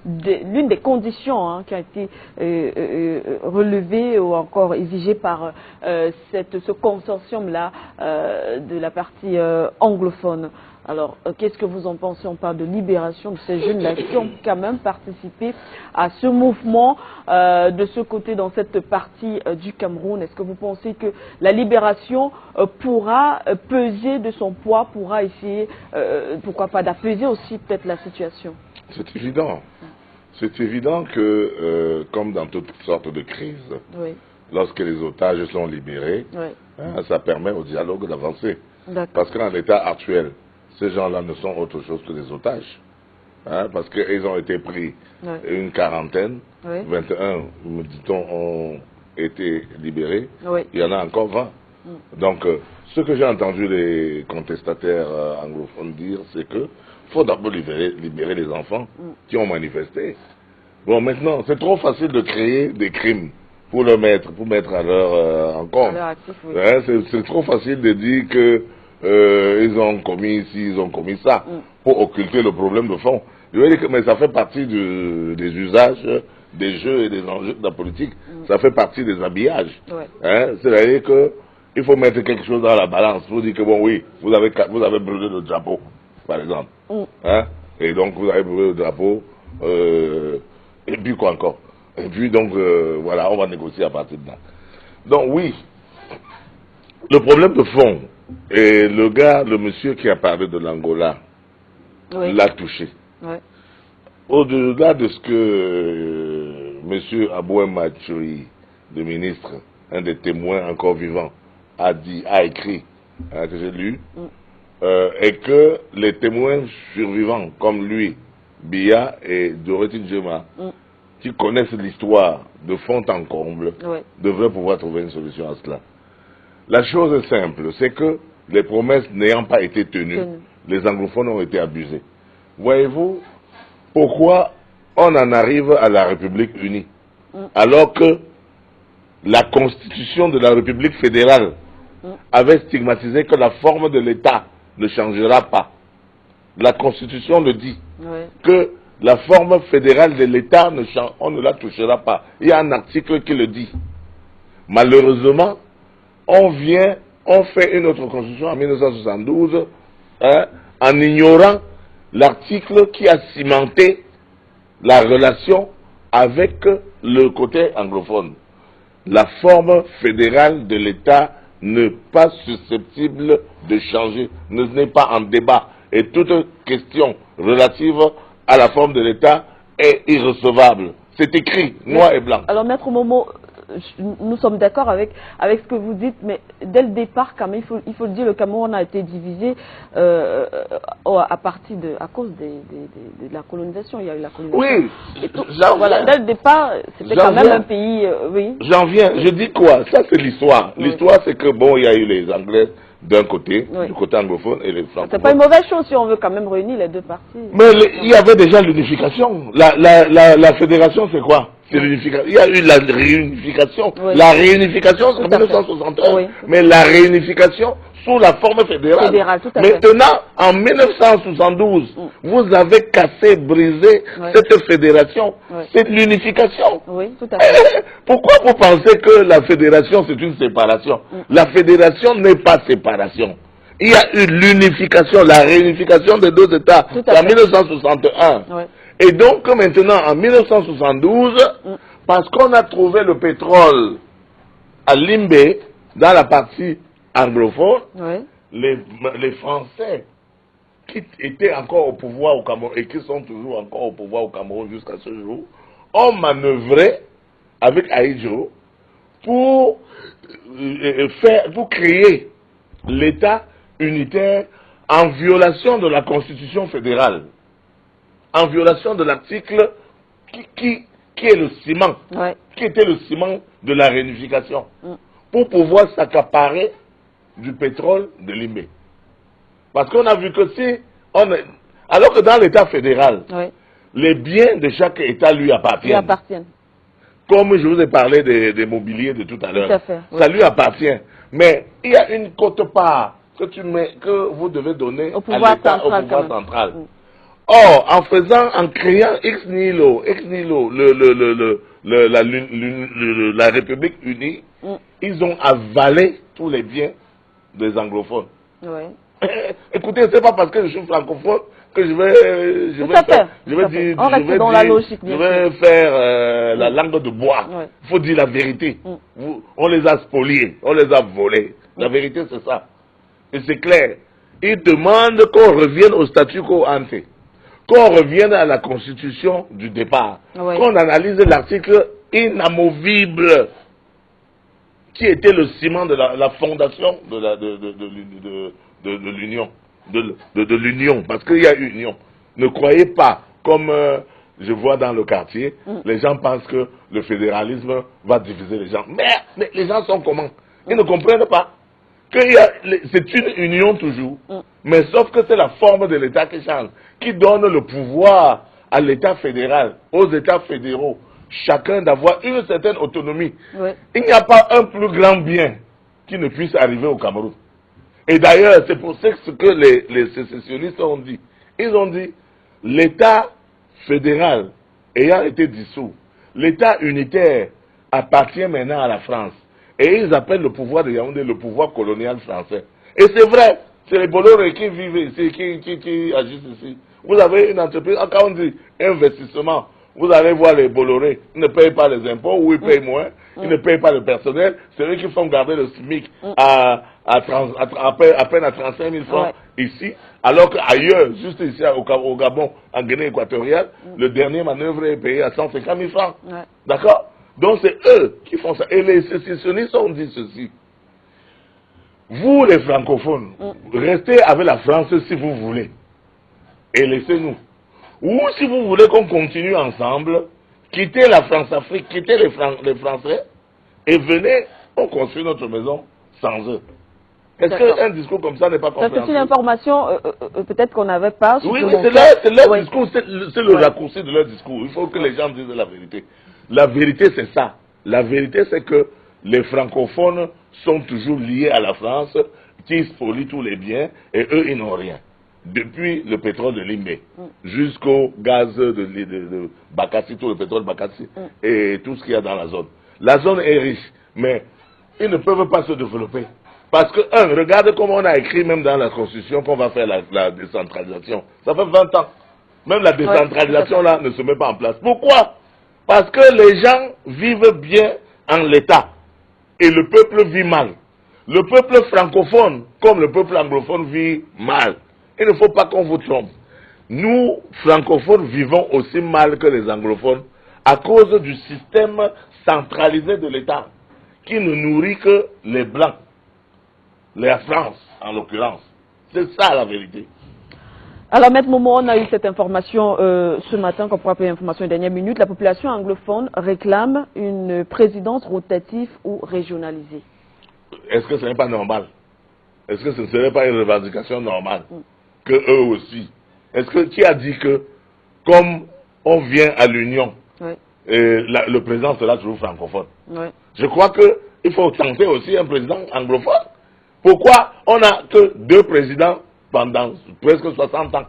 l'une des conditions hein, qui a été relevée ou encore exigée par ce consortium-là de la partie anglophone. Alors, qu'est-ce que vous en pensez? On parle de libération de ces jeunes-là qui ont quand même participé à ce mouvement de ce côté dans cette partie du Cameroun. Est-ce que vous pensez que la libération pourra peser de son poids, pourra essayer, pourquoi pas, d'apaiser aussi peut-être la situation? C'est évident. C'est évident que, comme dans toutes sortes de crises, oui, lorsque les otages sont libérés, oui, hein, ça permet au dialogue d'avancer. Parce que dans l'état actuel, ces gens-là ne sont autre chose que des otages. Hein, parce qu'ils ont été pris, oui, une quarantaine, oui, 21, me dit-on, ont été libérés. Oui. Il y en a encore 20. Donc, ce que j'ai entendu les contestataires anglophones dire, c'est que faut d'abord libérer les enfants qui ont manifesté. Bon, maintenant, c'est trop facile de créer des crimes pour mettre à leur en compte. Oui. Hein, c'est trop facile de dire que ils ont commis ci, ils ont commis ça, pour occulter le problème de fond. Je veux dire que mais ça fait partie des usages, des jeux et des enjeux de la politique. Ça fait partie des habillages. Ouais. Hein, c'est-à-dire que il faut mettre quelque chose dans la balance pour dire que bon oui, vous avez brûlé le drapeau, par exemple. Hein, et donc vous avez brûlé le drapeau, et puis quoi encore? Et puis donc voilà, on va négocier à partir de là. Donc oui, le problème de fond, et le monsieur qui a parlé de l'Angola, oui, l'a touché. Oui. Au-delà de ce que monsieur Abouem Matchoui, le ministre, un des témoins encore vivants, a écrit, hein, que j'ai lu, et que les témoins survivants, comme lui, Biya et Dorothy Njema, qui connaissent l'histoire de fond en comble, oui, devraient pouvoir trouver une solution à cela. La chose est simple, c'est que les promesses n'ayant pas été tenues, les anglophones ont été abusés. Voyez-vous, pourquoi on en arrive à la République unie, alors que la constitution de la République fédérale avait stigmatisé que la forme de l'État ne changera pas. La constitution le dit, oui, que la forme fédérale de l'État, on ne la touchera pas. Il y a un article qui le dit. Malheureusement, on fait une autre constitution en 1972, hein, en ignorant l'article qui a cimenté la relation avec le côté anglophone. La forme fédérale de l'État n'est pas susceptible de changer, n'est pas en débat. Et toute question relative à la forme de l'État est irrecevable. C'est écrit, noir et blanc. Alors, Maître Momo, nous sommes d'accord avec ce que vous dites, mais dès le départ, quand même, il faut le dire, le Cameroun a été divisé à cause de la colonisation. Il y a eu la colonisation. Oui, voilà, dès le départ, c'était quand même un pays. Oui. J'en viens. Je dis quoi? Ça, c'est l'histoire. Oui. L'histoire, c'est que bon, il y a eu les Anglais d'un côté, oui, du côté anglophone, et les francophones. C'est pas une mauvaise chose si on veut quand même réunir les deux parties. Mais il y avait déjà l'unification. La fédération, c'est quoi? C'est l'unification. Il y a eu la réunification. Oui. La réunification, c'est en 1961. Oui. Mais la réunification sous la forme fédérale. Maintenant, en 1972, vous avez cassé, brisé, oui, cette fédération. Oui. C'est l'unification. Oui, tout à fait. Pourquoi vous pensez que la fédération, c'est une séparation? La fédération n'est pas séparation. Il y a eu l'unification, la réunification des deux États en 1961. Oui. Et donc maintenant, en 1972, parce qu'on a trouvé le pétrole à Limbé, dans la partie anglophone, oui, les Français qui étaient encore au pouvoir au Cameroun et qui sont toujours encore au pouvoir au Cameroun jusqu'à ce jour, ont manœuvré avec Aïdjo pour créer l'État unitaire en violation de la Constitution fédérale, en violation de l'article qui est le ciment, ouais, qui était le ciment de la réunification, pour pouvoir s'accaparer du pétrole de Limbé. Parce qu'on a vu que alors que dans l'État fédéral, ouais, les biens de chaque État lui appartiennent. Comme je vous ai parlé des mobiliers de tout à l'heure, ça lui appartient. Mais il y a une quote-part que vous devez donner au pouvoir central. Or, en créant ex nihilo, la République unie, ils ont avalé tous les biens des anglophones. Ouais. Écoutez, c'est pas parce que je suis francophone que je vais faire la langue de bois. Il faut dire la vérité. On les a spoliés, on les a volés. La vérité, c'est ça. Et c'est clair. Ils demandent qu'on revienne au statu quo ante, qu'on revienne à la constitution du départ, qu'on analyse l'article inamovible qui était le ciment de la fondation de l'union, de l'union, parce qu'il y a union. Ne croyez pas, comme je vois dans le quartier, les gens pensent que le fédéralisme va diviser les gens. Mais les gens sont comment? Ils ne comprennent pas que c'est une union toujours, mais sauf que c'est la forme de l'État qui change, qui donne le pouvoir à l'État fédéral, aux États fédéraux, chacun d'avoir une certaine autonomie. Il n'y a pas un plus grand bien qui ne puisse arriver au Cameroun. Et d'ailleurs, c'est pour ça que les sécessionnistes ont dit. Ils ont dit, l'État fédéral ayant été dissous, l'État unitaire appartient maintenant à la France. Et ils appellent le pouvoir de Yaoundé le pouvoir colonial français. Et c'est vrai, c'est les Bolloré qui vivent ici, qui agissent ici. Vous avez une entreprise, quand on dit investissement, vous allez voir les Bolloré, ils ne payent pas les impôts ou ils payent moins, ils ne payent pas le personnel, c'est eux qui font garder le SMIC à peine à 35 000 francs ici, alors qu'ailleurs, juste ici au Gabon, en Guinée équatoriale, le dernier manœuvre est payé à 150 000 francs. D'accord? Donc c'est eux qui font ça. Et les sécessionnistes ont dit ceci. Vous les francophones, restez avec la France si vous voulez. Et laissez-nous. Ou si vous voulez qu'on continue ensemble, quittez la France-Afrique, quittez les Français, et venez, on construit notre maison sans eux. Est-ce qu'un discours comme ça n'est pas compréhensible? C'est une information peut-être qu'on n'avait pas. Oui, c'est leur discours, c'est le raccourci de leur discours. Il faut que les gens disent la vérité. La vérité, c'est ça. La vérité, c'est que les francophones sont toujours liés à la France, qui spolient tous les biens, et eux, ils n'ont rien. Depuis le pétrole de Limbe jusqu'au gaz de Bakassi, tout le pétrole Bakassi, et tout ce qu'il y a dans la zone. La zone est riche, mais ils ne peuvent pas se développer. Parce que, regarde comment on a écrit même dans la Constitution qu'on va faire la décentralisation. Ça fait 20 ans. Même la décentralisation là ne se met pas en place. Pourquoi? Parce que les gens vivent bien en l'État. Et le peuple vit mal. Le peuple francophone, comme le peuple anglophone, vit mal. Il ne faut pas qu'on vous trompe. Nous, francophones, vivons aussi mal que les anglophones à cause du système centralisé de l'État qui ne nourrit que les Blancs. La France, en l'occurrence. C'est ça la vérité. Alors, Maître Momo, on a eu cette information ce matin, qu'on pourra appeler information de dernière minute. La population anglophone réclame une présidence rotative ou régionalisée. Est-ce que ce n'est pas normal? Est-ce que ce ne serait pas une revendication normale? Que eux aussi. Est-ce que qui a dit que, comme on vient à l'Union, le président sera toujours francophone? Je crois qu'il faut tenter aussi un président anglophone. Pourquoi on n'a que 2 présidents pendant presque 60 ans?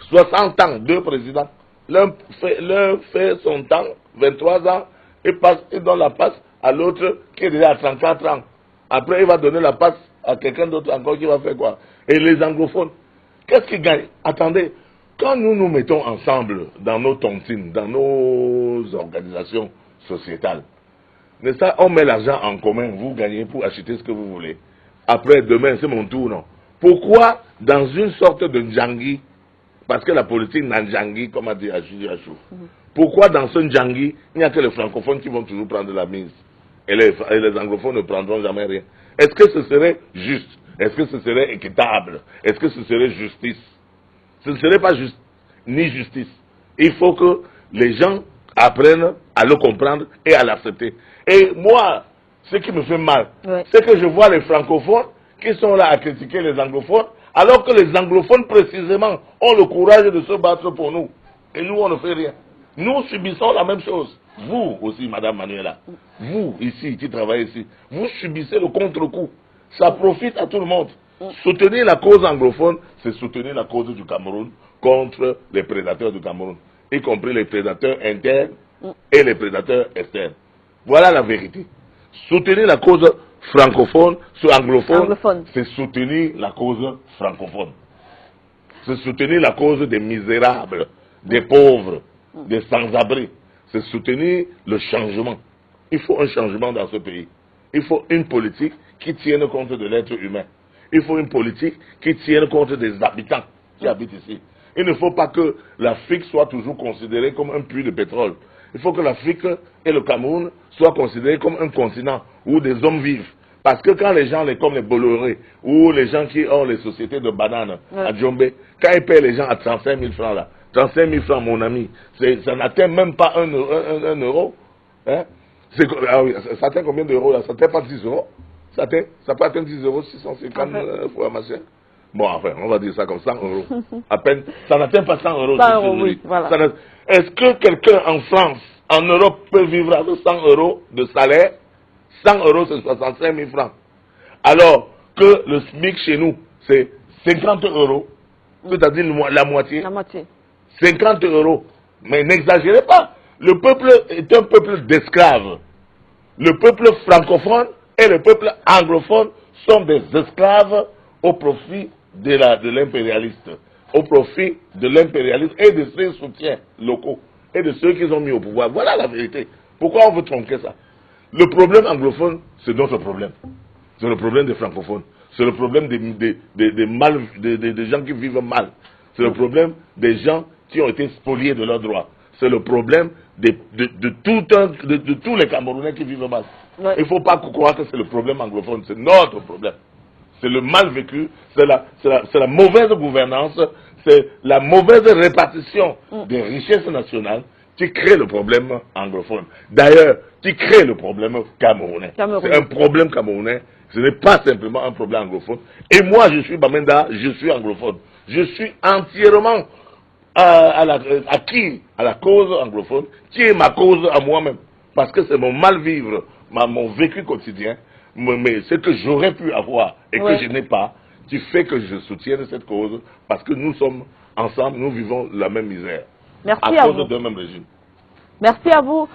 60 ans, 2 présidents. L'un fait son temps, 23 ans, il donne la passe à l'autre qui est déjà à 34 ans. Après, il va donner la passe à quelqu'un d'autre encore qui va faire quoi? Et les anglophones, qu'est-ce qu'ils gagnent? Attendez, quand nous nous mettons ensemble dans nos tontines, dans nos organisations sociétales, mais ça, on met l'argent en commun, vous gagnez pour acheter ce que vous voulez. Après, demain, c'est mon tour, non? Pourquoi, dans une sorte de Ndjangi, parce que la politique n'a Ndjangi, comme a dit Achou, pourquoi dans ce Ndjangi, il n'y a que les francophones qui vont toujours prendre la mise et les anglophones ne prendront jamais rien? Est-ce que ce serait juste? Est-ce que ce serait équitable? Est-ce que ce serait justice? Ce ne serait pas juste, ni justice. Il faut que les gens apprennent à le comprendre et à l'accepter. Et moi, ce qui me fait mal, c'est que je vois les francophones qui sont là à critiquer les anglophones, alors que les anglophones, précisément, ont le courage de se battre pour nous. Et nous, on ne fait rien. Nous subissons la même chose. Vous aussi, Madame Manuela, vous ici, qui travaillez ici, vous subissez le contre-coup. Ça profite à tout le monde. Soutenir la cause anglophone, c'est soutenir la cause du Cameroun contre les prédateurs du Cameroun, y compris les prédateurs internes et les prédateurs externes. Voilà la vérité. Soutenir la cause francophone, anglophone. C'est soutenir la cause francophone. C'est soutenir la cause des misérables, des pauvres, des sans-abri. C'est soutenir le changement. Il faut un changement dans ce pays. Il faut une politique qui tienne compte de l'être humain. Il faut une politique qui tienne compte des habitants qui habitent ici. Il ne faut pas que l'Afrique soit toujours considérée comme un puits de pétrole. Il faut que l'Afrique et le Cameroun soient considérés comme un continent où des hommes vivent. Parce que quand les gens, comme les Bolloré, ou les gens qui ont les sociétés de bananes à Djombe, quand ils paient les gens à 35 000 francs là, 35 000 francs mon ami, ça n'atteint même pas un euro. Hein? Ça atteint combien d'euros là? Ça n'atteint pas 10 euros. Ça peut atteindre 10 euros, 650 fois machin. Bon, enfin, on va dire ça comme 100 euros. À peine, ça n'atteint pas 100 euros. 100 euros, oui, voilà. Est-ce que quelqu'un en France, en Europe, peut vivre avec 100 euros de salaire? 100 euros, c'est 65 000 francs. Alors que le SMIC chez nous, c'est 50 euros, c'est-à-dire la moitié. 50 euros. Mais n'exagérez pas. Le peuple est un peuple d'esclaves. Le peuple francophone et le peuple anglophone sont des esclaves au profit de l'impérialiste. Au profit de l'impérialisme et de ses soutiens locaux. Et de ceux qu'ils ont mis au pouvoir. Voilà la vérité. Pourquoi on veut tronquer ça? Le problème anglophone, c'est notre problème. C'est le problème des francophones. C'est le problème des gens qui vivent mal. C'est le problème des gens qui ont été spoliés de leurs droits. C'est le problème de tous les Camerounais qui vivent mal. Ouais. Il ne faut pas croire que c'est le problème anglophone. C'est notre problème. C'est le mal vécu, c'est la mauvaise gouvernance, c'est la mauvaise répartition des richesses nationales qui crée le problème anglophone. D'ailleurs, qui crée le problème camerounais. C'est un problème camerounais, ce n'est pas simplement un problème anglophone. Et moi, je suis Bamenda, je suis anglophone. Je suis entièrement acquis à la cause anglophone, qui est ma cause à moi-même. Parce que c'est mon mal-vivre, mon vécu quotidien, mais ce que j'aurais pu avoir et que je n'ai pas, qui fait que je soutienne cette cause, parce que nous sommes ensemble, nous vivons la même misère. Merci à cause d'un même régime. Merci à vous.